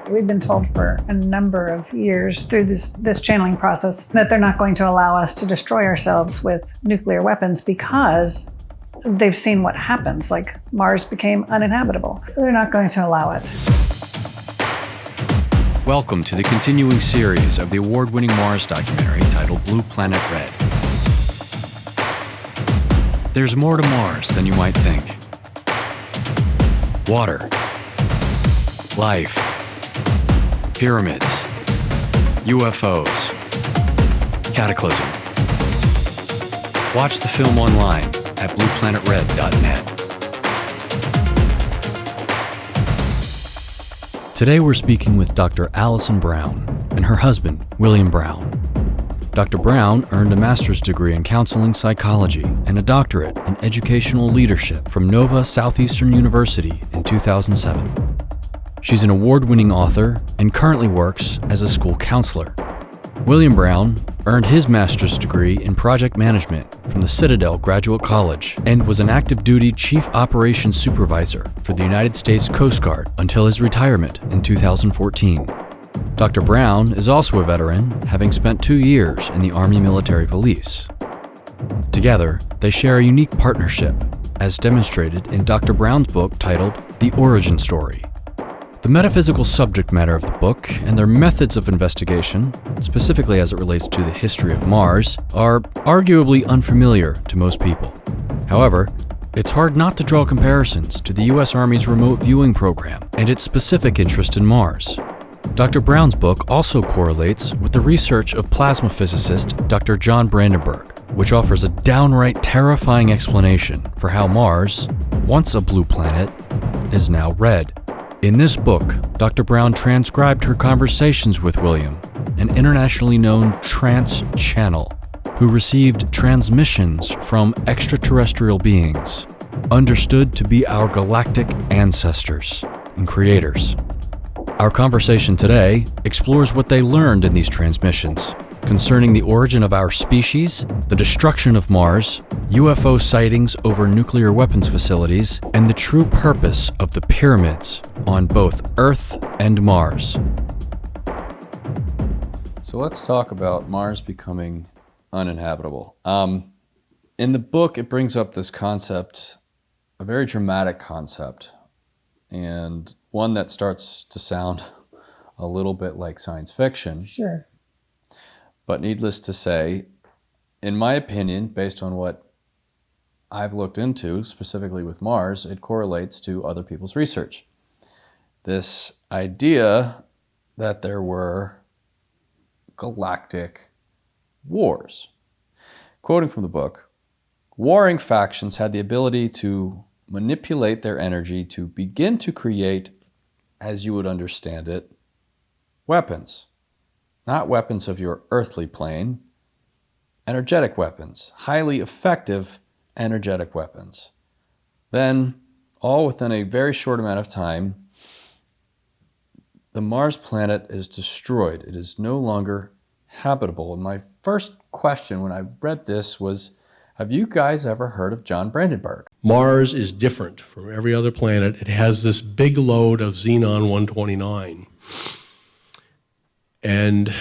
We've been told for a number of years through this channeling process that they're not going to allow us to destroy ourselves with nuclear weapons because they've seen what happens, like Mars became uninhabitable. They're not going to allow it. Welcome to the continuing series of the award-winning Mars documentary titled Blue Planet Red. There's more to Mars than you might think. Water, life, pyramids, UFOs, cataclysm. Watch the film online at blueplanetred.net. Today we're speaking with Dr. Allison Brown and her husband, William Brown. Dr. Brown earned a master's degree in counseling psychology and a doctorate in educational leadership from Nova Southeastern University in 2007. She's an award-winning author and currently works as a school counselor. William Brown earned his master's degree in project management from the Citadel Graduate College and was an active duty Chief Operations Supervisor for the United States Coast Guard until his retirement in 2014. Dr. Brown is also a veteran, having spent 2 years in the Army Military Police. Together, they share a unique partnership, as demonstrated in Dr. Brown's book titled The Origin Story. The metaphysical subject matter of the book and their methods of investigation, specifically as it relates to the history of Mars, are arguably unfamiliar to most people. However, it's hard not to draw comparisons to the U.S. Army's remote viewing program and its specific interest in Mars. Dr. Brown's book also correlates with the research of plasma physicist Dr. John Brandenburg, which offers a downright terrifying explanation for how Mars, once a blue planet, is now red. In this book, Dr. Brown transcribed her conversations with William, an internationally known trance channel, who received transmissions from extraterrestrial beings, understood to be our galactic ancestors and creators. Our conversation today explores what they learned in these transmissions concerning the origin of our species, the destruction of Mars, UFO sightings over nuclear weapons facilities, and the true purpose of the pyramids on both Earth and Mars. So let's talk about Mars becoming uninhabitable. In the book, it brings up this concept, a very dramatic concept, and one that starts to sound a little bit like science fiction. Sure. But needless to say, in my opinion, based on what I've looked into, specifically with Mars, it correlates to other people's research. This idea that there were galactic wars. Quoting from the book, warring factions had the ability to manipulate their energy to begin to create, as you would understand it, weapons. Not weapons of your earthly plane, energetic weapons, highly effective energetic weapons. Then, all within a very short amount of time, the Mars planet is destroyed. It is no longer habitable. And my first question when I read this was, have you guys ever heard of John Brandenburg? Mars is different from every other planet. It has this big load of xenon-129. And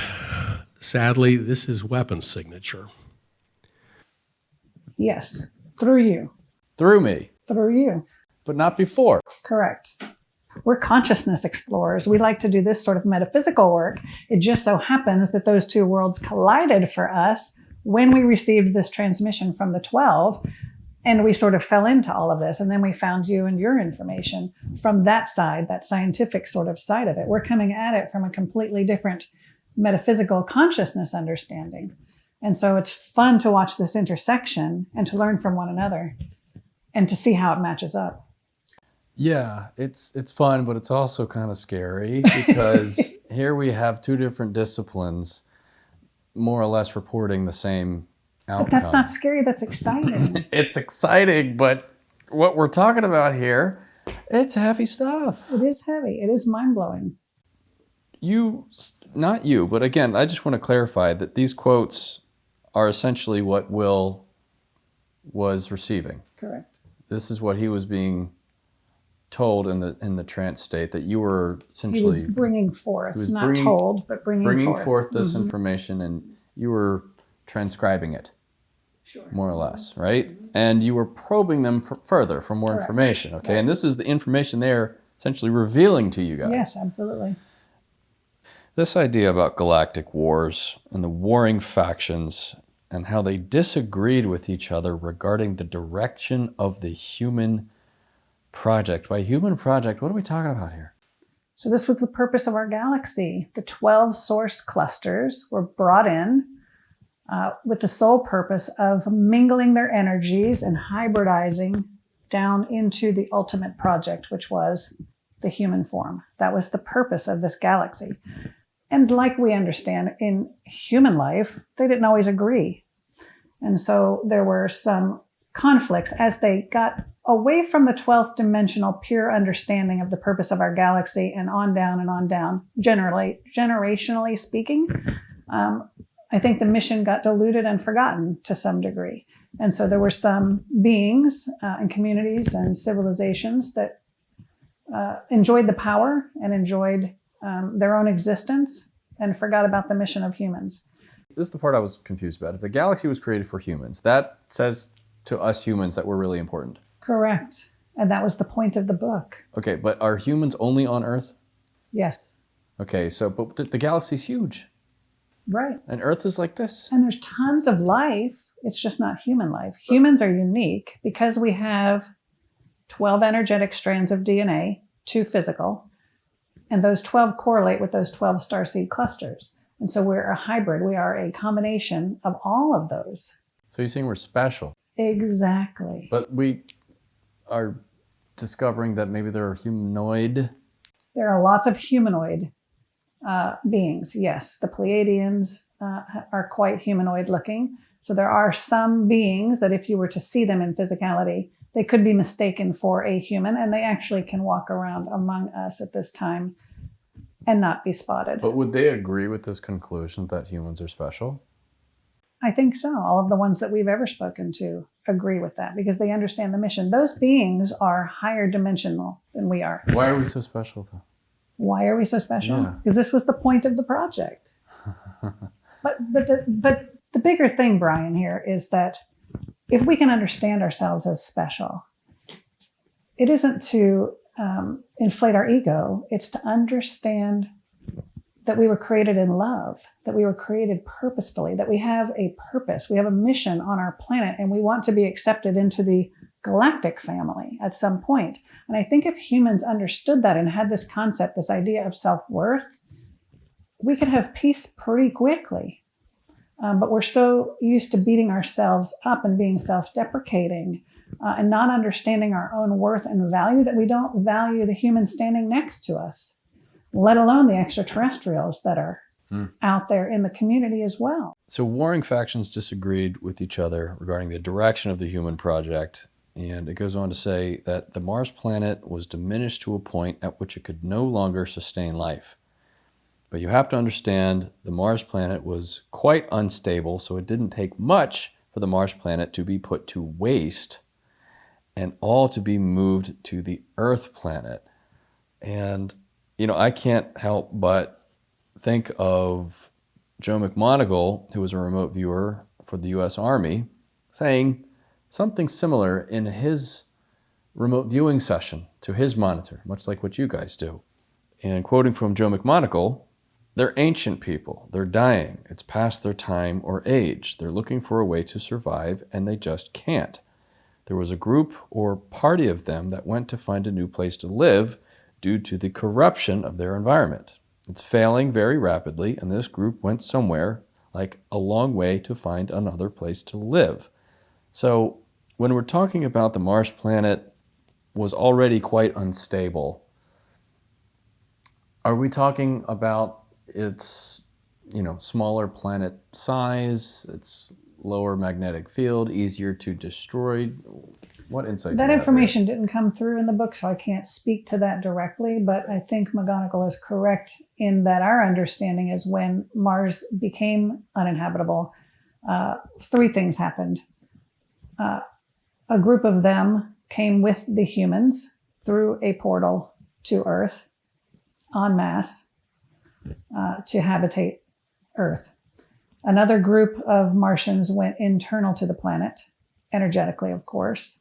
sadly, this is weapons signature. Yes, through you. Through me. Through you. But not before. Correct. We're consciousness explorers. We like to do this sort of metaphysical work. It just so happens that those two worlds collided for us when we received this transmission from the 12, and we sort of fell into all of this. And then we found you and your information from that side, that scientific sort of side of it. We're coming at it from a completely different metaphysical consciousness understanding. And so it's fun to watch this intersection and to learn from one another and to see how it matches up. Yeah, it's fun, but it's also kind of scary because here we have two different disciplines more or less reporting the same outcome. But that's not scary, that's exciting. It's exciting, but what we're talking about here, it's heavy stuff. It is heavy. It is mind-blowing. Not you, but again, I just want to clarify that these quotes are essentially what Will was receiving. Correct. This is what he was being told in the trance state that you were He essentially was bringing forth, he was not bringing- told, but bringing forth. this information, and you were transcribing it, more or less, right? And you were probing them further for more Correct. information, okay? Right. And this is the information they're essentially revealing to you guys. Yes, absolutely. This idea about galactic wars and the warring factions and how they disagreed with each other regarding the direction of the human project. By human project, what are we talking about here? So this was the purpose of our galaxy. The 12 source clusters were brought in with the sole purpose of mingling their energies and hybridizing down into the ultimate project, which was the human form. That was the purpose of this galaxy. And like we understand, in human life, they didn't always agree. And so there were some conflicts as they got away from the 12th dimensional pure understanding of the purpose of our galaxy and on down, generationally speaking. I think the mission got diluted and forgotten to some degree. And so there were some beings and communities and civilizations that enjoyed the power and enjoyed their own existence and forgot about the mission of humans. This is the part I was confused about. If the galaxy was created for humans, that says to us humans that we're really important. Correct. And that was the point of the book. Okay, but are humans only on Earth? Yes. Okay, so but the galaxy's huge. Right. And Earth is like this. And there's tons of life. It's just not human life. Humans are unique because we have 12 energetic strands of DNA, 2 physical, and those 12 correlate with those 12 starseed clusters. And so we're a hybrid. We are a combination of all of those. So you're saying we're special. Exactly. But we are discovering that maybe there are humanoid. There are lots of humanoid beings. Yes, the Pleiadians are quite humanoid looking. So there are some beings that if you were to see them in physicality, they could be mistaken for a human, and they actually can walk around among us at this time and not be spotted. But would they agree with this conclusion that humans are special? I think so. All of the ones that we've ever spoken to agree with that because they understand the mission. Those beings are higher dimensional than we are. Why are we so special, though? Why are we so special? Yeah. Because this was the point of the project. But the bigger thing, Brian, here is that if we can understand ourselves as special, it isn't to inflate our ego. It's to understand that we were created in love, that we were created purposefully, that we have a purpose, we have a mission on our planet, and we want to be accepted into the galactic family at some point. And I think if humans understood that and had this concept, this idea of self-worth, we could have peace pretty quickly. But we're so used to beating ourselves up and being self-deprecating and not understanding our own worth and value that we don't value the human standing next to us, let alone the extraterrestrials that are out there in the community as well. So warring factions disagreed with each other regarding the direction of the human project. And it goes on to say that the Mars planet was diminished to a point at which it could no longer sustain life. But you have to understand the Mars planet was quite unstable, so it didn't take much for the Mars planet to be put to waste and all to be moved to the Earth planet. And, you know, I can't help but think of Joe McMoneagle, who was a remote viewer for the U.S. Army, saying something similar in his remote viewing session to his monitor, much like what you guys do. And quoting from Joe McMoneagle, "They're ancient people. They're dying. It's past their time or age. They're looking for a way to survive, and they just can't. There was a group or party of them that went to find a new place to live due to the corruption of their environment. It's failing very rapidly, and this group went somewhere, like a long way, to find another place to live." So when we're talking about the Mars planet was already quite unstable, are we talking about its, smaller planet size, its lower magnetic field, easier to destroy? What insight? That information didn't come through in the book, so I can't speak to that directly, but I think McGonagall is correct in that our understanding is when Mars became uninhabitable, 3 things happened. A group of them came with the humans through a portal to Earth en masse to habitate Earth. Another group of Martians went internal to the planet, energetically, of course,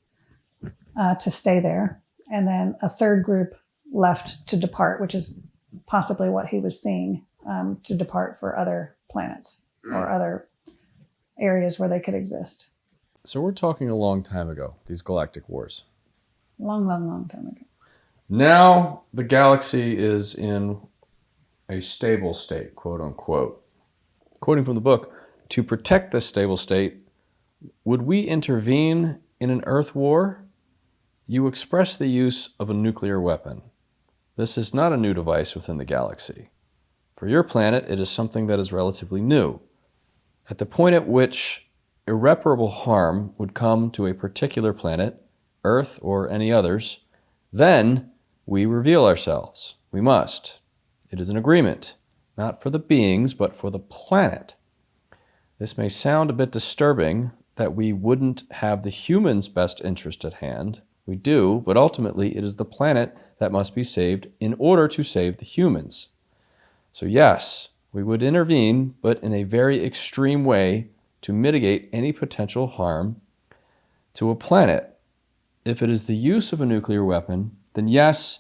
to stay there. And then a third group left to depart, which is possibly what he was seeing, to depart for other planets or other areas where they could exist. So we're talking a long time ago, these galactic wars. Long, long, long time ago. Now the galaxy is in a stable state, quote unquote. Quoting from the book, to protect this stable state, would we intervene in an Earth war? You express the use of a nuclear weapon. This is not a new device within the galaxy. For your planet, it is something that is relatively new. At the point at which irreparable harm would come to a particular planet, Earth or any others, then we reveal ourselves. We must. It is an agreement, not for the beings, but for the planet. This may sound a bit disturbing that we wouldn't have the humans' best interest at hand. We do, but ultimately it is the planet that must be saved in order to save the humans. So yes, we would intervene, but in a very extreme way to mitigate any potential harm to a planet. If it is the use of a nuclear weapon, then yes,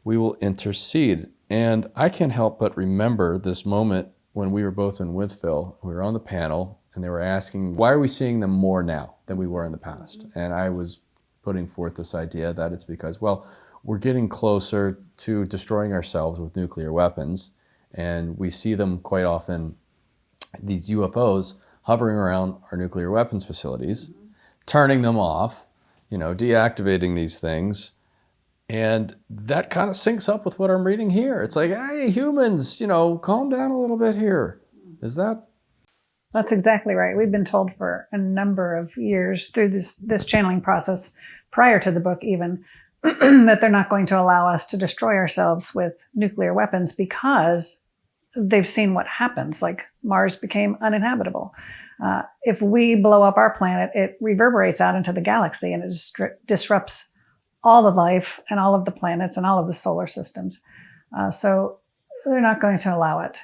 we will intercede. And I can't help but remember this moment when we were both in with Phil. We were on the panel, and they were asking, why are we seeing them more now than we were in the past? And I was putting forth this idea that it's because, well, we're getting closer to destroying ourselves with nuclear weapons, and we see them quite often, these UFOs, hovering around our nuclear weapons facilities, turning them off, deactivating these things. And that kind of syncs up with what I'm reading here. It's like, hey, humans, calm down a little bit here. Is that? That's exactly right. We've been told for a number of years through this channeling process, prior to the book even, that they're not going to allow us to destroy ourselves with nuclear weapons because they've seen what happens. Like Mars became uninhabitable. If we blow up our planet, it reverberates out into the galaxy and it disrupts all the life and all of the planets and all of the solar systems. So they're not going to allow it.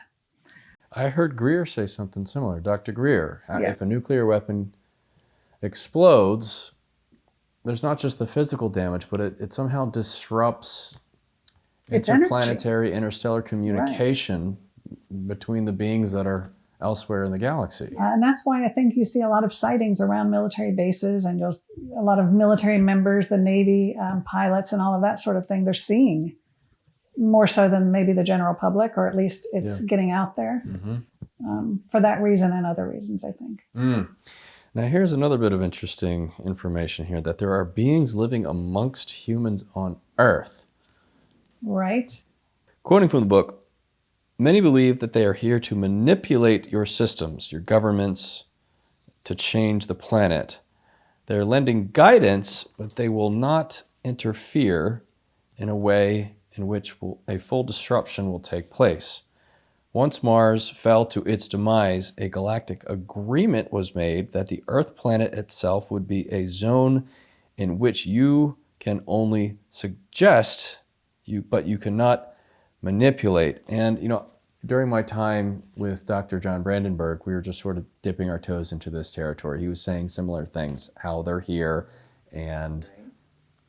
I heard Greer say something similar, Dr. Greer. Yeah. If a nuclear weapon explodes, there's not just the physical damage, but it somehow disrupts It's interplanetary, interstellar communication between the beings that are elsewhere in the galaxy. And that's why I think you see a lot of sightings around military bases and a lot of military members, the Navy pilots and all of that sort of thing. They're seeing more so than maybe the general public, or at least it's getting out there for that reason and other reasons, I think. Now here's another bit of interesting information here, that there are beings living amongst humans on Earth. Right. Quoting from the book, many believe that they are here to manipulate your systems, your governments, to change the planet. They're lending guidance, but they will not interfere in a way in which a full disruption will take place. Once Mars fell to its demise, a galactic agreement was made that the Earth planet itself would be a zone in which you can only suggest, but you cannot manipulate. And, during my time with Dr. John Brandenburg, we were just sort of dipping our toes into this territory. He was saying similar things, how they're here, and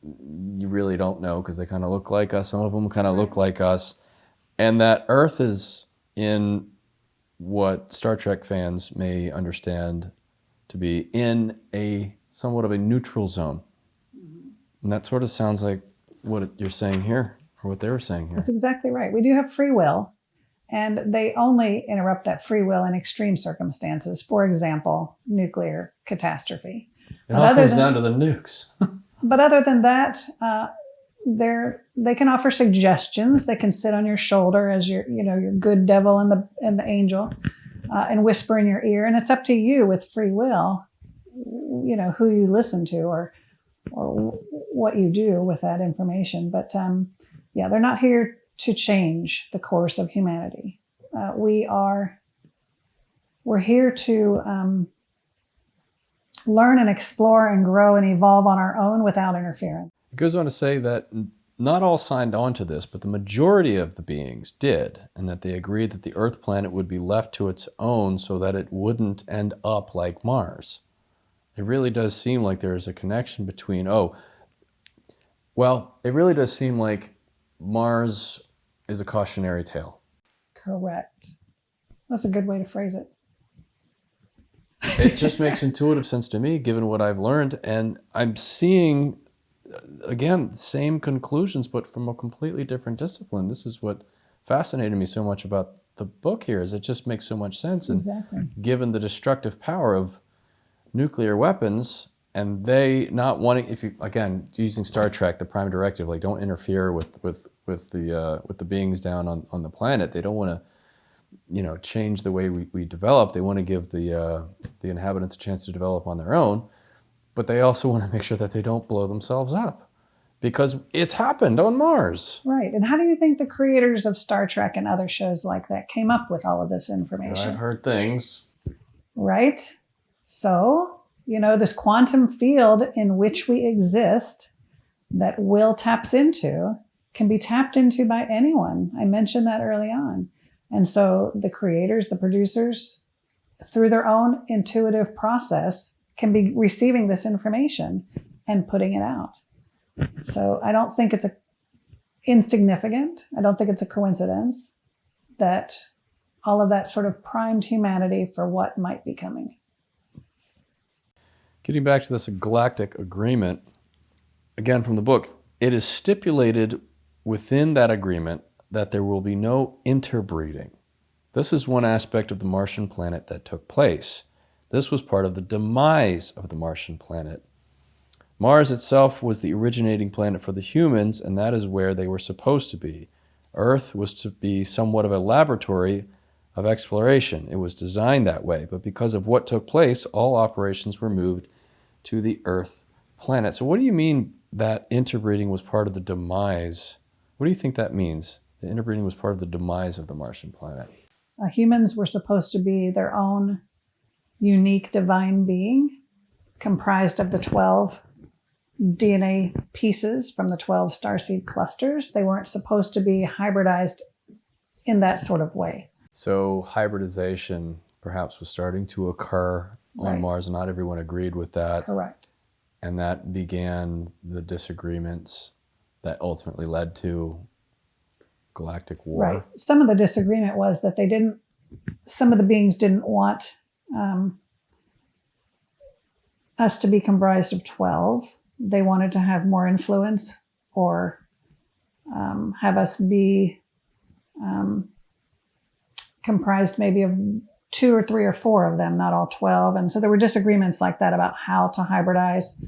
you really don't know because they kind of look like us. Some of them kind of look like us. And that Earth is in what Star Trek fans may understand to be in a somewhat of a neutral zone. And that sort of sounds like what you're saying here, or what they were saying here. That's exactly right. We do have free will, and they only interrupt that free will in extreme circumstances. For example, nuclear catastrophe. It all comes down to the nukes. But other than that, they can offer suggestions. They can sit on your shoulder as your good devil and the angel, and whisper in your ear. And it's up to you with free will, who you listen to or what you do with that information. But they're not here to change the course of humanity. We're here to learn and explore and grow and evolve on our own without interference. It goes on to say that not all signed on to this, but the majority of the beings did, and that they agreed that the Earth planet would be left to its own so that it wouldn't end up like Mars. It really does seem like there is a connection between, it really does seem like Mars is a cautionary tale. Correct. That's a good way to phrase it. It just makes intuitive sense to me, given what I've learned, and I'm seeing, again, same conclusions, but from a completely different discipline. This is what fascinated me so much about the book here, is it just makes so much sense. And exactly. Given the destructive power of nuclear weapons, and they not wanting, if you, again, using Star Trek, the Prime Directive, like don't interfere with the beings down on the planet. They don't want to, change the way we develop. They want to give the inhabitants a chance to develop on their own, but they also want to make sure that they don't blow themselves up, because it's happened on Mars. Right. And how do you think the creators of Star Trek and other shows like that came up with all of this information? I've heard things. Right? So, this quantum field in which we exist that Will taps into can be tapped into by anyone. I mentioned that early on. And so the creators, the producers, through their own intuitive process, can be receiving this information and putting it out. So I don't think it's insignificant. I don't think it's a coincidence that all of that sort of primed humanity for what might be coming. Getting back to this galactic agreement, again from the book, it is stipulated within that agreement that there will be no interbreeding. This is one aspect of the Martian planet that took place. This was part of the demise of the Martian planet. Mars itself was the originating planet for the humans, and that is where they were supposed to be. Earth was to be somewhat of a laboratory of exploration. It was designed that way, but because of what took place, all operations were moved to the Earth planet. So what do you mean that interbreeding was part of the demise? What do you think that means? The interbreeding was part of the demise of the Martian planet. Humans were supposed to be their own unique divine being, comprised of the 12 DNA pieces from the 12 Starseed Clusters. They weren't supposed to be hybridized in that sort of way. So hybridization perhaps was starting to occur on Mars, and not everyone agreed with that. Correct. And that began the disagreements that ultimately led to galactic war. Right. Some of the disagreement was that some of the beings didn't want us to be comprised of 12. They wanted to have more influence, or have us be comprised maybe of 2 or 3 or 4 of them, not all 12. And so there were disagreements like that about how to hybridize.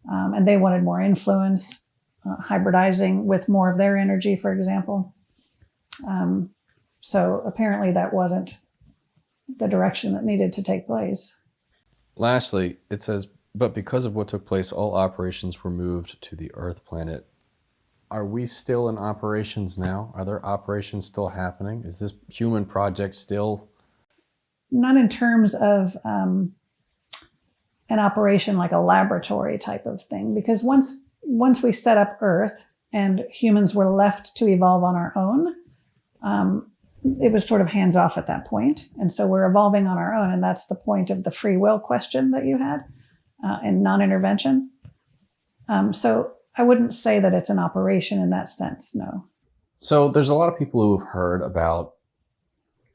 And they wanted more influence, hybridizing with more of their energy, for example. So apparently that wasn't the direction that needed to take place. Lastly, it says, but because of what took place, all operations were moved to the Earth planet. Are we still in operations now? Are there operations still happening? Is this human project still? Not in terms of an operation like a laboratory type of thing, because once we set up Earth and humans were left to evolve on our own, it was sort of hands off at that point. And so we're evolving on our own. And that's the point of the free will question that you had, and non-intervention. So I wouldn't say that it's an operation in that sense, no. So there's a lot of people who have heard about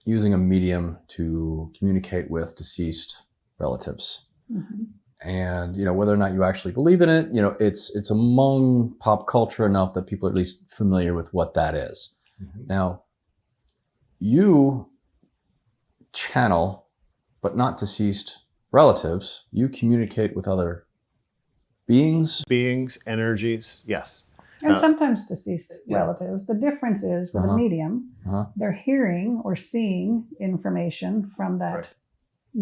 using a medium to communicate with deceased relatives. Mm-hmm. And, whether or not you actually believe in it, it's among pop culture enough that people are at least familiar with what that is. Mm-hmm. Now, you channel, but not deceased relatives. You communicate with other beings. Beings, energies, yes. And sometimes deceased relatives. The difference is with a medium, they're hearing or seeing information from that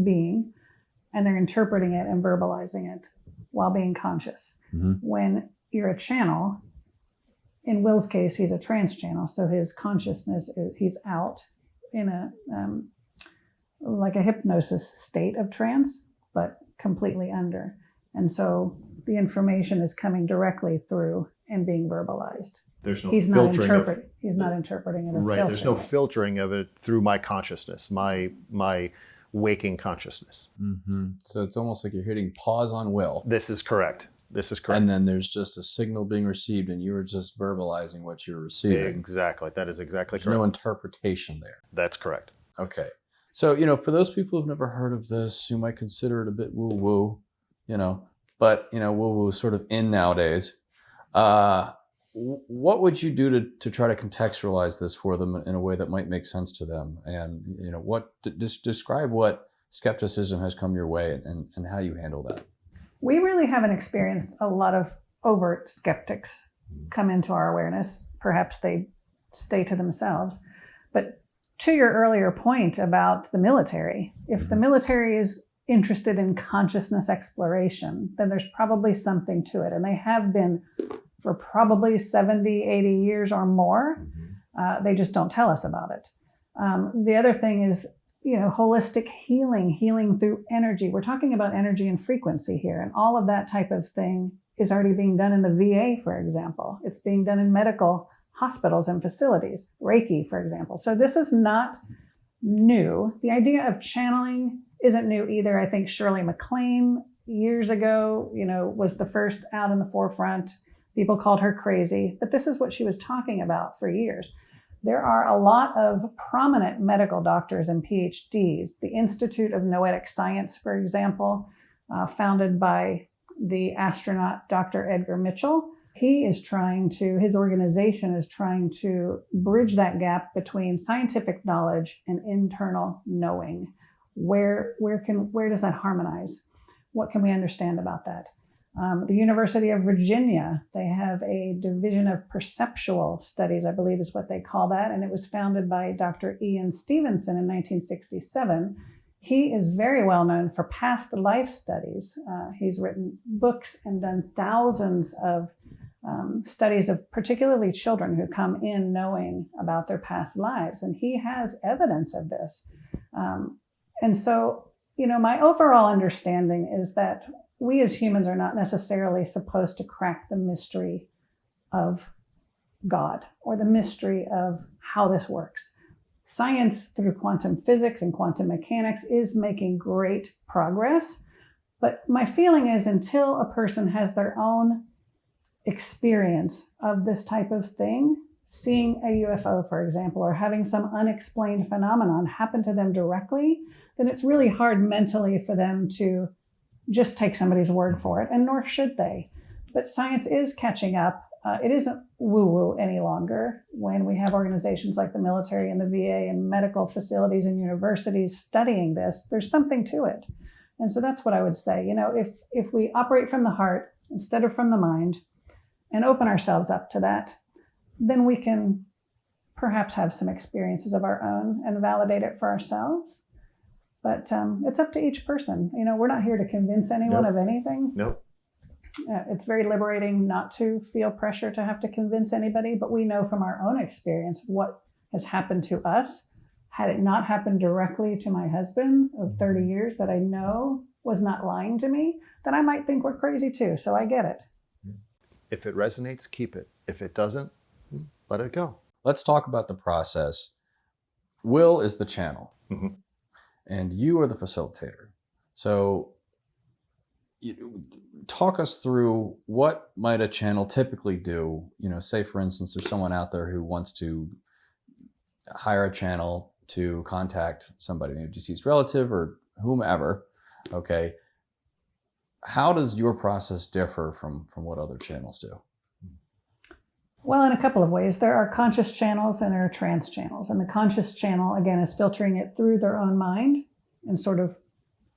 being, and they're interpreting it and verbalizing it while being conscious. Mm-hmm. When you're a channel, in Will's case, he's a trance channel, so his consciousness, he's out in a like a hypnosis state of trance, but completely under. And so the information is coming directly through and being verbalized. There's no He's not interpreting it or right. There's no filtering it. filtering of it through my consciousness, my waking consciousness. So it's almost like you're hitting pause on will. This is correct. This is correct. And then there's just a signal being received, and you were just verbalizing what you're receiving. Exactly. That is exactly There's correct. no interpretation there. That's correct. Okay. So, for those people who've never heard of this, who might consider it a bit woo-woo, but, woo-woo is sort of in nowadays. What would you do to try to contextualize this for them in a way that might make sense to them? And, describe what skepticism has come your way and how you handle that. We really haven't experienced a lot of overt skeptics come into our awareness. Perhaps they stay to themselves. But to your earlier point about the military, if the military is interested in consciousness exploration, then there's probably something to it. And they have been for probably 70, 80 years or more. They just don't tell us about it. The other thing is, holistic healing through energy. We're talking about energy and frequency here, and all of that type of thing is already being done in the VA, for example. It's being done in medical hospitals and facilities, Reiki, for example. So this is not new. The idea of channeling isn't new either. I think Shirley MacLaine years ago, was the first out in the forefront. People called her crazy, but this is what she was talking about for years. There are a lot of prominent medical doctors and PhDs. The Institute of Noetic Science, for example, founded by the astronaut Dr. Edgar Mitchell. His organization is trying to bridge that gap between scientific knowledge and internal knowing. Where does that harmonize? What can we understand about that? The University of Virginia, they have a division of perceptual studies, I believe is what they call that. And it was founded by Dr. Ian Stevenson in 1967. He is very well known for past life studies. He's written books and done thousands of studies of particularly children who come in knowing about their past lives. And he has evidence of this. And so, my overall understanding is that we as humans are not necessarily supposed to crack the mystery of God or the mystery of how this works. Science through quantum physics and quantum mechanics is making great progress. But my feeling is until a person has their own experience of this type of thing, seeing a UFO, for example, or having some unexplained phenomenon happen to them directly, then it's really hard mentally for them to just take somebody's word for it, and nor should they. But science is catching up. It isn't woo-woo any longer when we have organizations like the military and the VA and medical facilities and universities studying this. There's something to it. And so that's what I would say. If we operate from the heart instead of from the mind and open ourselves up to that, then we can perhaps have some experiences of our own and validate it for ourselves. But it's up to each person. We're not here to convince anyone of anything. Nope. It's very liberating not to feel pressure to have to convince anybody, but we know from our own experience what has happened to us. Had it not happened directly to my husband of 30 years that I know was not lying to me, then I might think we're crazy too. So I get it. If it resonates, keep it. If it doesn't, let it go. Let's talk about the process. Will is the channel. And you are the facilitator. So talk us through what might a channel typically do. Say for instance, there's someone out there who wants to hire a channel to contact somebody, maybe a deceased relative or whomever. Okay. How does your process differ from what other channels do? Well, in a couple of ways. There are conscious channels and there are trance channels. And the conscious channel, again, is filtering it through their own mind and sort of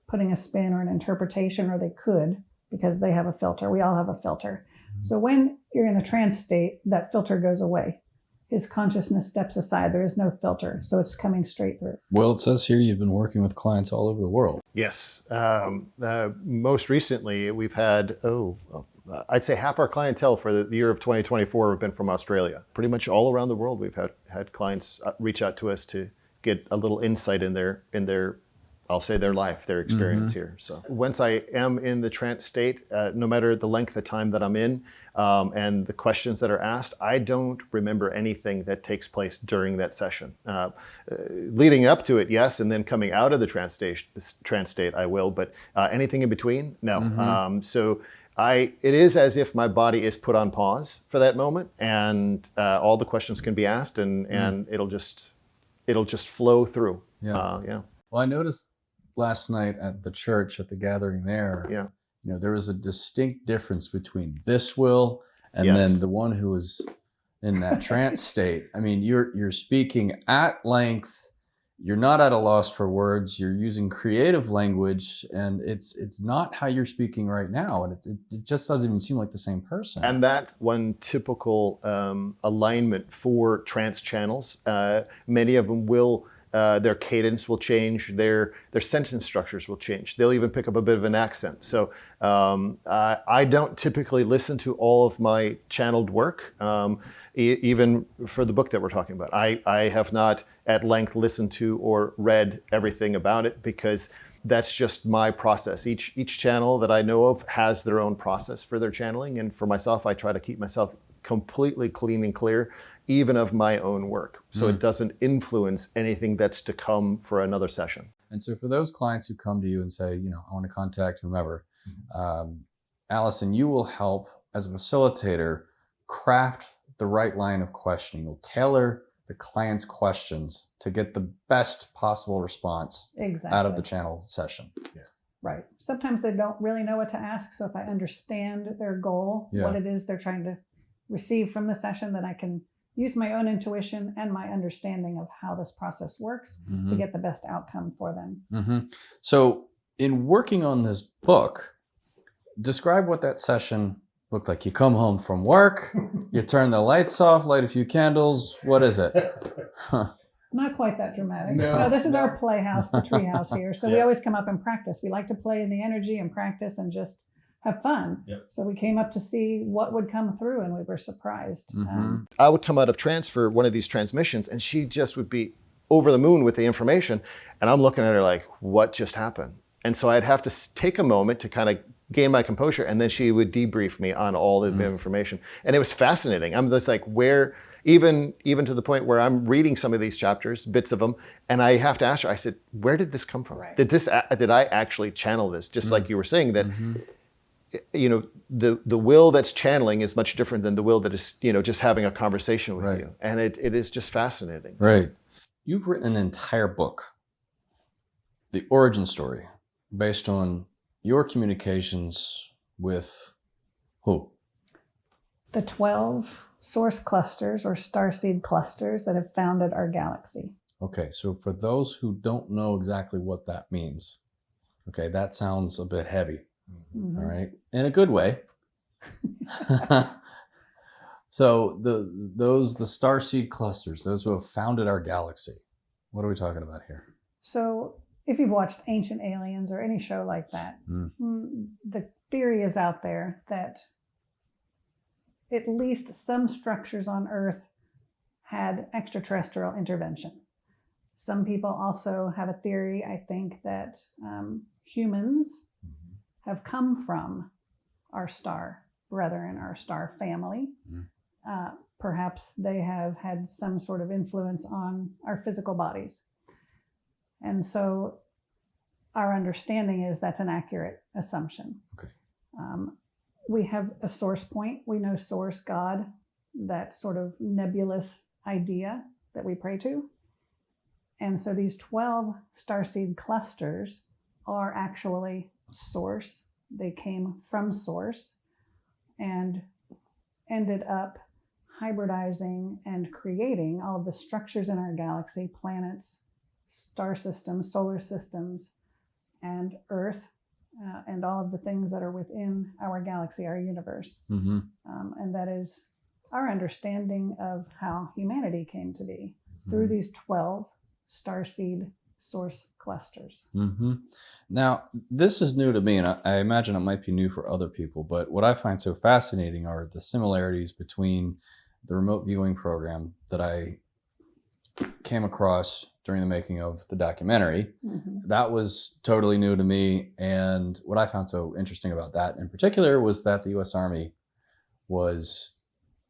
putting a spin or an interpretation, or they could, because they have a filter. We all have a filter. So when you're in a trance state, that filter goes away. His consciousness steps aside. There is no filter. So it's coming straight through. Well, it says here you've been working with clients all over the world. Yes. Most recently, we've had, I'd say half our clientele for the year of 2024 have been from Australia. Pretty much all around the world, we've had clients reach out to us to get a little insight in their I'll say their life, their experience here. So once I am in the trance state, no matter the length of time that I'm in and the questions that are asked, I don't remember anything that takes place during that session. Leading up to it, yes, and then coming out of the trance state, I will, but anything in between, no. So it is as if my body is put on pause for that moment, and all the questions can be asked, and it'll just flow through. Yeah. Well, I noticed last night at the church, at the gathering there, there was a distinct difference between this Will and then the one who was in that trance state. I mean, you're speaking at length. You're not at a loss for words. You're using creative language, and it's not how you're speaking right now, and it just doesn't even seem like the same person. And that one typical alignment for trance channels. Many of them will. Their cadence will change, their sentence structures will change. They'll even pick up a bit of an accent. So I don't typically listen to all of my channeled work, even for the book that we're talking about. I have not at length listened to or read everything about it, because that's just my process. Each channel that I know of has their own process for their channeling. And for myself, I try to keep myself completely clean and clear, even of my own work. So it doesn't influence anything that's to come for another session. And so for those clients who come to you and say, I want to contact whomever, Allison, you will help as a facilitator craft the right line of questioning. You'll tailor the client's questions to get the best possible response out of the channel session. Right. Sometimes they don't really know what to ask. So if I understand their goal, what it is they're trying to receive from the session, then I can use my own intuition and my understanding of how this process works to get the best outcome for them. So in working on this book, describe what that session looked like. You come home from work, you turn the lights off, light a few candles. What is it? Not quite that dramatic. No, this is our playhouse, the treehouse here. So we always come up and practice. We like to play in the energy and practice and just have fun. So we came up to see what would come through, and we were surprised. I would come out of trance for one of these transmissions, and she just would be over the moon with the information. And I'm looking at her like, what just happened? And so I'd have to take a moment to kind of gain my composure, and then she would debrief me on all the information. And it was fascinating. I'm just like, where, even to the point where I'm reading some of these chapters, bits of them, and I have to ask her, I said, where did this come from? Did I actually channel this? Just like you were saying, that the will that's channeling is much different than the will that is, just having a conversation with you. And it is just fascinating. Right. You've written an entire book, the origin story, based on your communications with who? The 12 source clusters or starseed clusters that have founded our galaxy. Okay. So for those who don't know exactly what that means, okay, that sounds a bit heavy. All right, in a good way. So the starseed clusters, those who have founded our galaxy, what are we talking about here? So if you've watched Ancient Aliens or any show like that, the theory is out there that at least some structures on Earth had extraterrestrial intervention. Some people also have a theory, I think, that humans have come from our star brethren, our star family. Perhaps they have had some sort of influence on our physical bodies. And so our understanding is that's an accurate assumption. Okay. We have a source point. We know source, God, that sort of nebulous idea that we pray to. And so these 12 starseed clusters are actually source. They came from source and ended up hybridizing and creating all of the structures in our galaxy, planets, star systems, solar systems, and Earth, and all of the things that are within our galaxy, our universe. And that is our understanding of how humanity came to be through these 12 starseed source clusters. Now, this is new to me, and I imagine it might be new for other people, but what I find so fascinating are the similarities between the remote viewing program that I came across during the making of the documentary. Mm-hmm. That was totally new to me. And what I found so interesting about that in particular was that the U.S. Army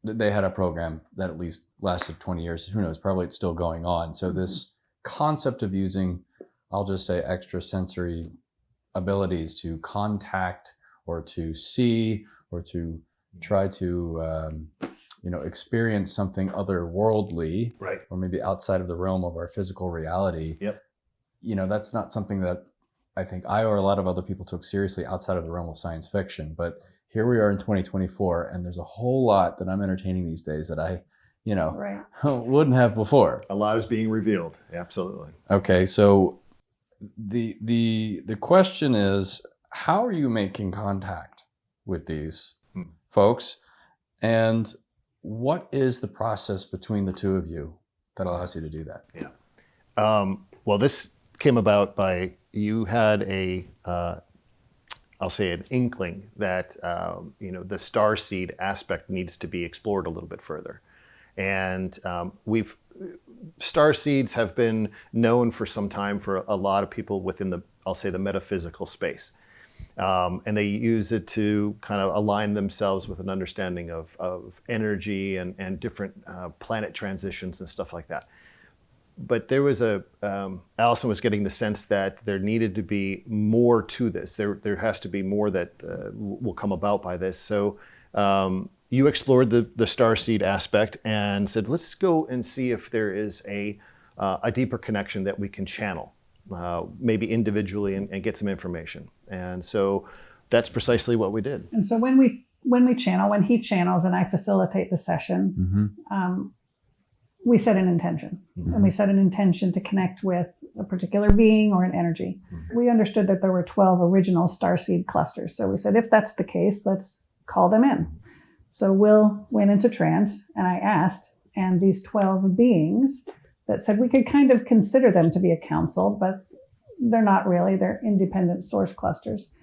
they had a program that at least lasted 20 years. Who knows? Probably it's still going on. So this concept of using, I'll just say, extrasensory abilities to contact or to see or to try to experience something otherworldly, Right. or maybe outside of the realm of our physical reality. Yep. That's not something that I think I or a lot of other people took seriously outside of the realm of science fiction. But here we are in 2024, and there's a whole lot that I'm entertaining these days that I Right. wouldn't have before. A lot is being revealed. Absolutely. Okay, so the question is, how are you making contact with these folks, and what is the process between the two of you that allows you to do that? Yeah. Well, this came about by you had I'll say an inkling that the starseed aspect needs to be explored a little bit further, and starseeds have been known for some time for a lot of people within the metaphysical space. And they use it to kind of align themselves with an understanding of energy and different planet transitions and stuff like that. But there was Allison was getting the sense that there needed to be more to this. There has to be more that will come about by this. So you explored the starseed aspect and said, let's go and see if there is a deeper connection that we can channel. Maybe individually and get some information. And so that's precisely what we did. And so when he channels and I facilitate the session, we set an intention. And we set an intention to connect with a particular being or an energy. We understood that there were 12 original Starseed clusters. So we said, if that's the case, let's call them in. So Will went into trance and I asked, and these 12 beings that said we could kind of consider them to be a council, but they're not really, they're independent source clusters,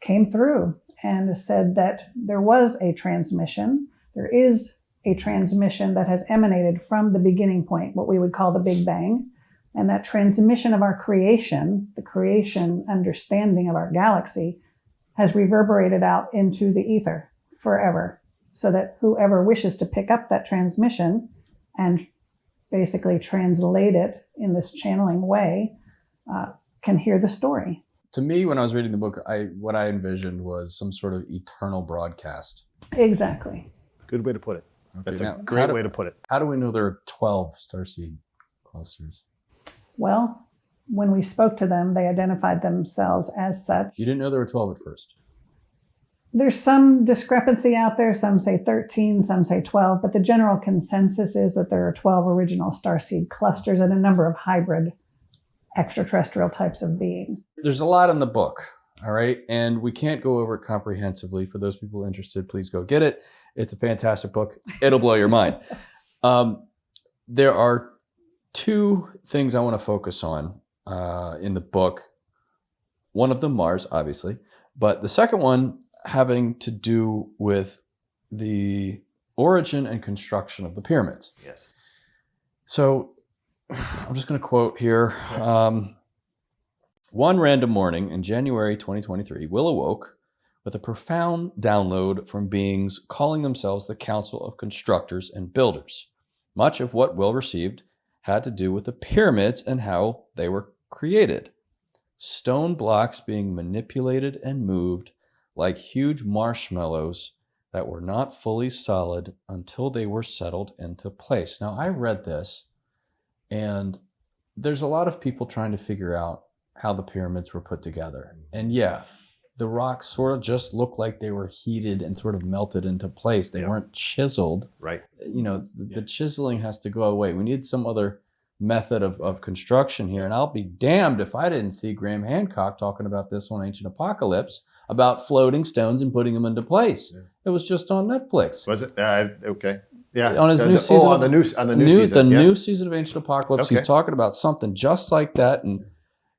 came through and said that there was a transmission. There is a transmission that has emanated from the beginning point, what we would call the Big Bang. And that transmission of our creation, the creation understanding of our galaxy, has reverberated out into the ether forever, so that whoever wishes to pick up that transmission and basically translate it in this channeling way can hear the story. To me, when I was reading the book, what I envisioned was some sort of eternal broadcast. Exactly. Good way to put it. Okay, That's now, a great way to put it. How do we know there are 12 starseed clusters? Well, when we spoke to them, they identified themselves as such. You didn't know there were 12 at first? There's some discrepancy out there. Some say 13, some say 12, but the general consensus is that there are 12 original starseed clusters and a number of hybrid extraterrestrial types of beings. There's a lot in the book, all right? And we can't go over it comprehensively. For those people interested, please go get it. It's a fantastic book. It'll blow your mind. There are two things I want to focus on in the book. One of them, Mars, obviously. But the second one having to do with the origin and construction of the pyramids. Yes. So I'm just going to quote here. One random morning in January 2023, Will awoke with a profound download from beings calling themselves the Council of Constructors and Builders. Much of what Will received had to do with the pyramids and how they were created. Stone blocks being manipulated and moved like huge marshmallows that were not fully solid until they were settled into place. Now, I read this, and there's a lot of people trying to figure out how the pyramids were put together. And yeah, the rocks sort of just look like they were heated and sort of melted into place. They weren't chiseled. Right. You know, the chiseling has to go away. We need some other method of construction here. And I'll be damned if I didn't see Graham Hancock talking about this on Ancient Apocalypse, about floating stones and putting them into place. Yeah. It was just on Netflix. Was it? Okay. Yeah. On his new season. On the new season. The new season of Ancient Apocalypse. Okay. He's talking about something just like that. And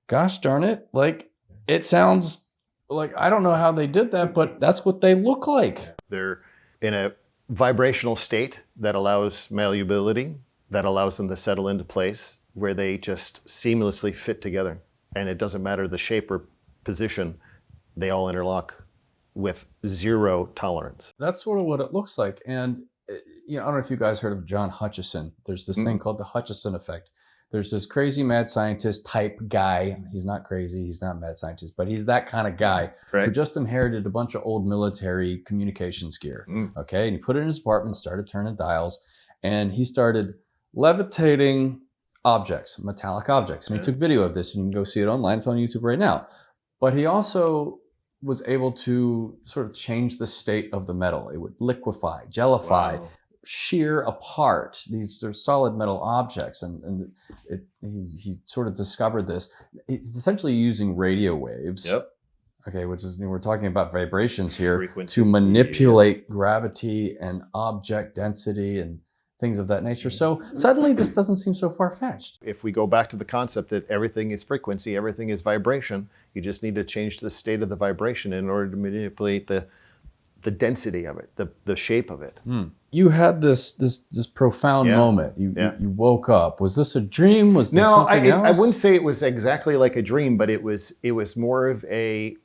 gosh darn it, like, it sounds like, I don't know how they did that, but that's what they look like. They're in a vibrational state that allows malleability. that allows them to settle into place where they just seamlessly fit together. And it doesn't matter the shape or position, they all interlock with zero tolerance. That's sort of what it looks like. And, I don't know if you guys heard of John Hutchison. There's this thing called the Hutchison effect. There's this crazy mad scientist type guy. He's not crazy. He's not a mad scientist, but he's that kind of guy who just inherited a bunch of old military communications gear. Okay. And he put it in his apartment, started turning dials, and he started levitating objects, metallic objects. And he took video of this, and you can go see it online. It's on YouTube right now. But he also was able to sort of change the state of the metal. It would liquefy, gellify, shear apart. These are solid metal objects, and he sort of discovered this. It's essentially using radio waves. Okay, which is, we're talking about vibrations here, Frequency. to manipulate gravity and object density and things of that nature. So suddenly this doesn't seem so far-fetched. If we go back to the concept that everything is frequency, everything is vibration, you just need to change the state of the vibration in order to manipulate the density of it, the shape of it. You had this profound moment. You woke up. Was this a dream? Was this something else? I wouldn't say it was exactly like a dream, but it was more of a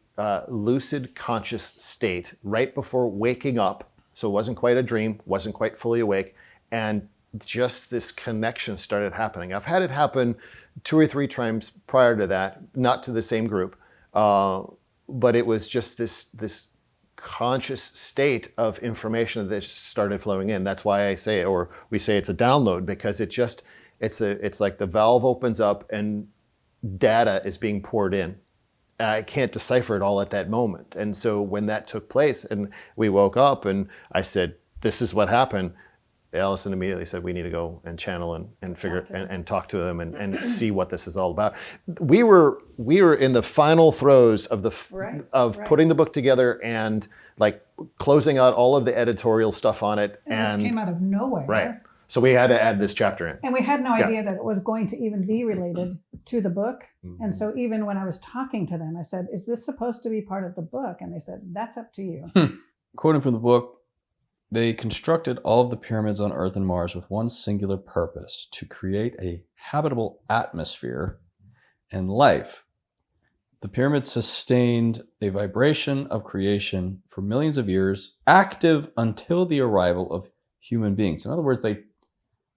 lucid conscious state right before waking up. So it wasn't quite a dream, wasn't quite fully awake. And just this connection started happening. I've had it happen 2 or 3 times prior to that, not to the same group, but it was just this conscious state of information that started flowing in. That's why I say, or we say it's a download, because it's like the valve opens up and data is being poured in. I can't decipher it all at that moment. And so when that took place and we woke up and I said, this is what happened, Allison immediately said, we need to go and channel and figure and talk to them and see what this is all about. We were in the final throes of putting the book together and like closing out all of the editorial stuff on it. And this came out of nowhere. Right. So we had to add this chapter in. And we had no idea that it was going to even be related to the book. And so even when I was talking to them, I said, is this supposed to be part of the book? And they said, that's up to you. Quoting from the book, they constructed all of the pyramids on Earth and Mars with one singular purpose: to create a habitable atmosphere and life. The pyramids sustained a vibration of creation for millions of years, active until the arrival of human beings. In other words,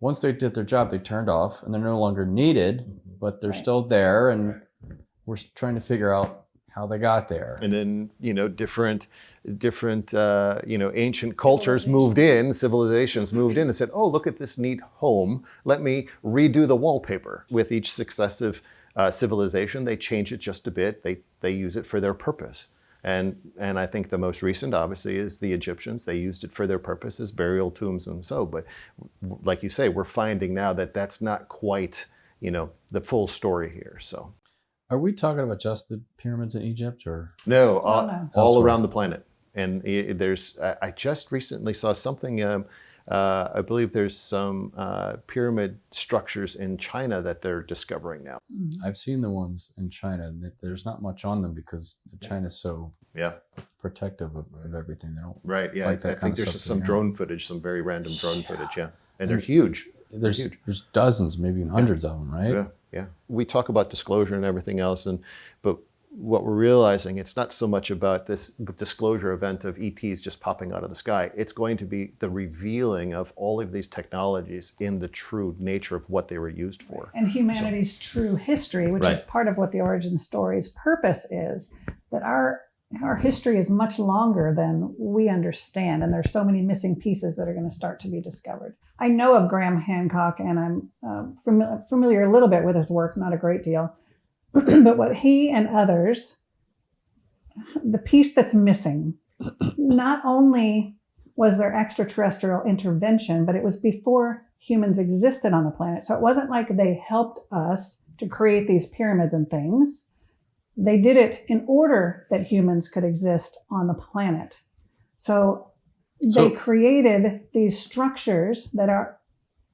once they did their job, they turned off and they're no longer needed, but they're still there, and we're trying to figure out how they got there. And then, different ancient cultures moved in, civilizations moved in and said, oh, look at this neat home. Let me redo the wallpaper. With each successive civilization, they change it just a bit. They use it for their purpose. And I think the most recent, obviously, is the Egyptians. They used it for their purposes, burial tombs and so. But like you say, we're finding now that that's not quite, the full story here. So. Are we talking about just the pyramids in Egypt, or? No, all around the planet. And I just recently saw something, I believe there's some pyramid structures in China that they're discovering now. I've seen the ones in China. There's not much on them because China's so protective of everything. They don't I think there's just some drone footage, some very random drone footage, And they're huge. There's dozens, maybe even hundreds of them, right? Yeah. We talk about disclosure and everything else, but what we're realizing, it's not so much about this disclosure event of ETs just popping out of the sky. It's going to be the revealing of all of these technologies in the true nature of what they were used for. And humanity's true history, which is part of what the origin story's purpose is, that our history is much longer than we understand, and there's so many missing pieces that are going to start to be discovered. I know of Graham Hancock, and I'm familiar a little bit with his work, not a great deal. But what he and others, the piece that's missing, not only was there extraterrestrial intervention, but it was before humans existed on the planet. So it wasn't like they helped us to create these pyramids and things. They did it in order that humans could exist on the planet. So they created these structures that are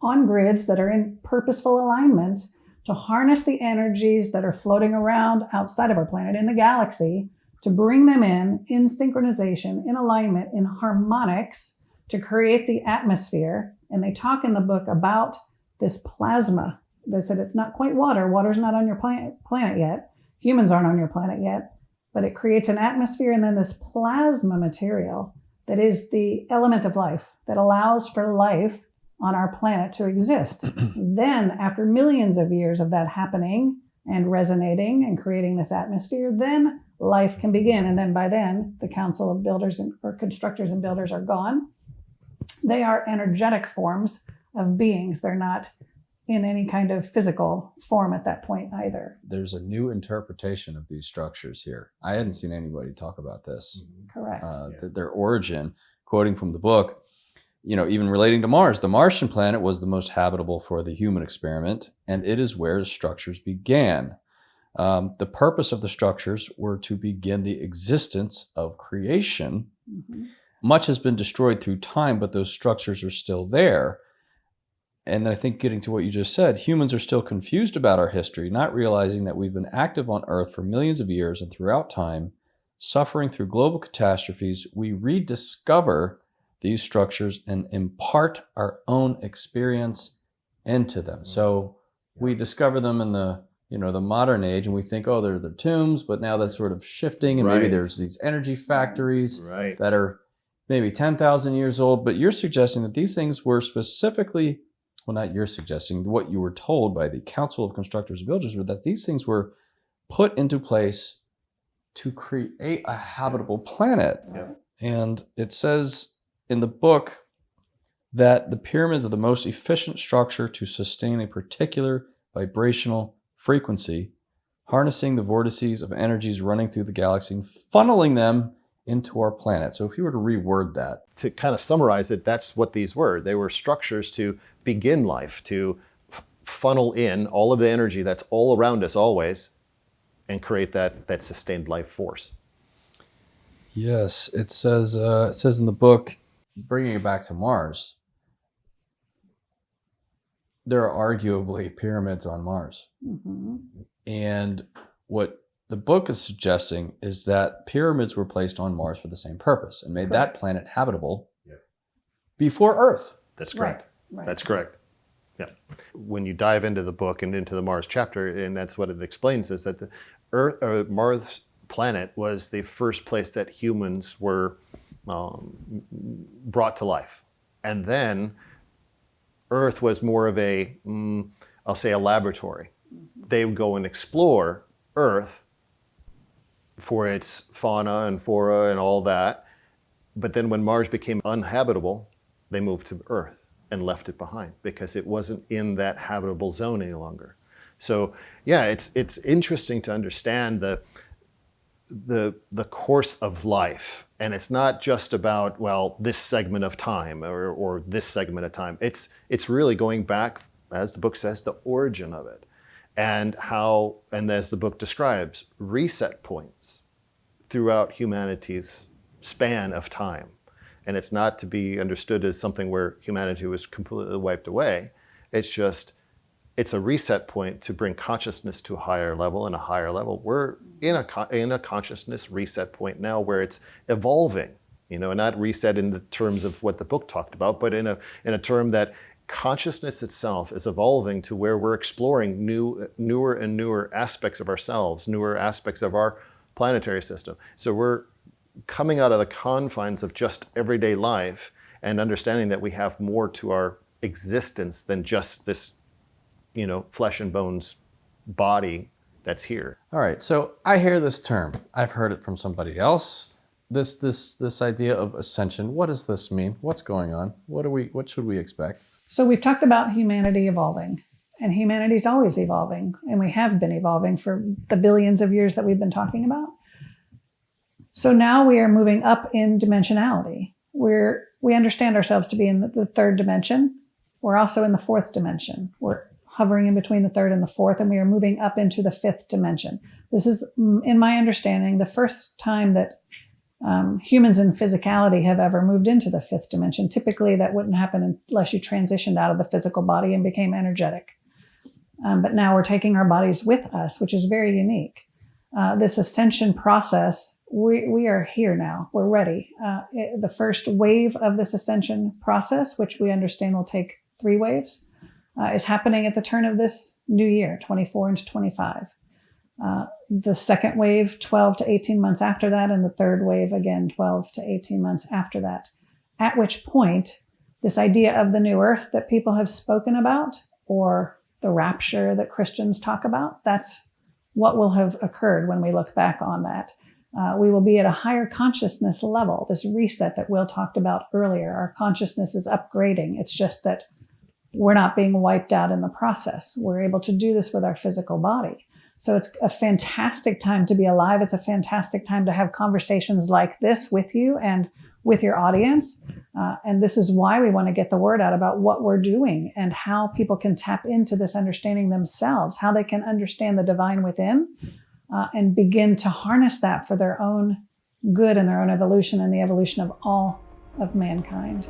on grids that are in purposeful alignment to harness the energies that are floating around outside of our planet in the galaxy, to bring them in synchronization, in alignment, in harmonics, to create the atmosphere. And they talk in the book about this plasma. They said it's not quite water. Water's not on your planet yet. Humans aren't on your planet yet. But it creates an atmosphere and then this plasma material that is the element of life that allows for life on our planet to exist. Then, after millions of years of that happening and resonating and creating this atmosphere, then life can begin. And then by then, the Council of Builders or Constructors and Builders are gone. They are energetic forms of beings. They're not in any kind of physical form at that point either. There's a new interpretation of these structures here. I hadn't seen anybody talk about this. Correct. Their origin, quoting from the book, even relating to Mars, the Martian planet was the most habitable for the human experiment, and it is where the structures began. The purpose of the structures were to begin the existence of creation. Mm-hmm. Much has been destroyed through time, but those structures are still there. And I think getting to what you just said, humans are still confused about our history, not realizing that we've been active on Earth for millions of years and throughout time, suffering through global catastrophes. We rediscover these structures and impart our own experience into them. So we discover them in the modern age, and we think, oh, they're tombs, but now that's sort of shifting, and maybe there's these energy factories that are maybe 10,000 years old. But you're suggesting that these things were specifically, well, not you're suggesting, what you were told by the Council of Constructors and Builders were that these things were put into place to create a habitable planet. Yeah. And it says in the book that the pyramids are the most efficient structure to sustain a particular vibrational frequency, harnessing the vortices of energies running through the galaxy and funneling them into our planet. So if you were to reword that. To kind of summarize it, that's what these were. They were structures to begin life, to funnel in all of the energy that's all around us always and create that sustained life force. Yes, it says in the book, bringing it back to Mars, there are arguably pyramids on Mars. Mm-hmm. And what the book is suggesting is that pyramids were placed on Mars for the same purpose and made that planet habitable before Earth. That's correct. Right. That's correct. Yeah. When you dive into the book and into the Mars chapter, and that's what it explains, is that the Mars planet was the first place that humans were brought to life. And then Earth was more of a, I'll say, a laboratory. They would go and explore Earth for its fauna and flora and all that. But then when Mars became uninhabitable, they moved to Earth and left it behind because it wasn't in that habitable zone any longer. So yeah, it's interesting to understand the course of life. And it's not just about, well, this segment of time or this segment of time. It's really going back, as the book says, the origin of it. And how, and as the book describes, reset points throughout humanity's span of time. And it's not to be understood as something where humanity was completely wiped away. It's a reset point to bring consciousness to a higher level and a higher level. We're in a consciousness reset point now where it's evolving, not reset in the terms of what the book talked about, but in a term that consciousness itself is evolving to where we're exploring newer and newer aspects of ourselves, newer aspects of our planetary system. So we're coming out of the confines of just everyday life and understanding that we have more to our existence than just this, flesh and bones body that's here. All right, so I hear this term. I've heard it from somebody else. This idea of ascension. What does this mean? What's going on? What should we expect? So we've talked about humanity evolving, and humanity's always evolving, and we have been evolving for the billions of years that we've been talking about. So now we are moving up in dimensionality. We understand ourselves to be in the third dimension. We're also in the fourth dimension. We're hovering in between the third and the fourth, and we are moving up into the fifth dimension. This is, in my understanding, the first time that humans in physicality have ever moved into the fifth dimension. Typically, that wouldn't happen unless you transitioned out of the physical body and became energetic. But now we're taking our bodies with us, which is very unique. This ascension process, we are here now. We're ready. The first wave of this ascension process, which we understand will take 3 waves, is happening at the turn of this new year, 24 into 25. The second wave, 12 to 18 months after that, and the third wave, again, 12 to 18 months after that. At which point, this idea of the new earth that people have spoken about, or the rapture that Christians talk about, that's what will have occurred when we look back on that. We will be at a higher consciousness level, this reset that Will talked about earlier. Our consciousness is upgrading. It's just that we're not being wiped out in the process. We're able to do this with our physical body. So it's a fantastic time to be alive. It's a fantastic time to have conversations like this with you and with your audience. And this is why we want to get the word out about what we're doing and how people can tap into this understanding themselves, how they can understand the divine within, and begin to harness that for their own good and their own evolution and the evolution of all of mankind.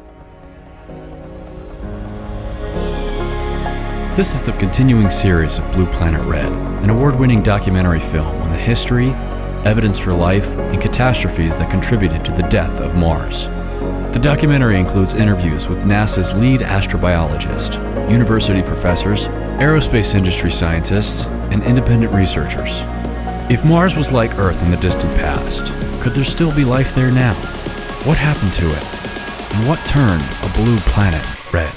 This is the continuing series of Blue Planet Red, an award-winning documentary film on the history, evidence for life, and catastrophes that contributed to the death of Mars. The documentary includes interviews with NASA's lead astrobiologist, university professors, aerospace industry scientists, and independent researchers. If Mars was like Earth in the distant past, could there still be life there now? What happened to it? And what turned a blue planet red?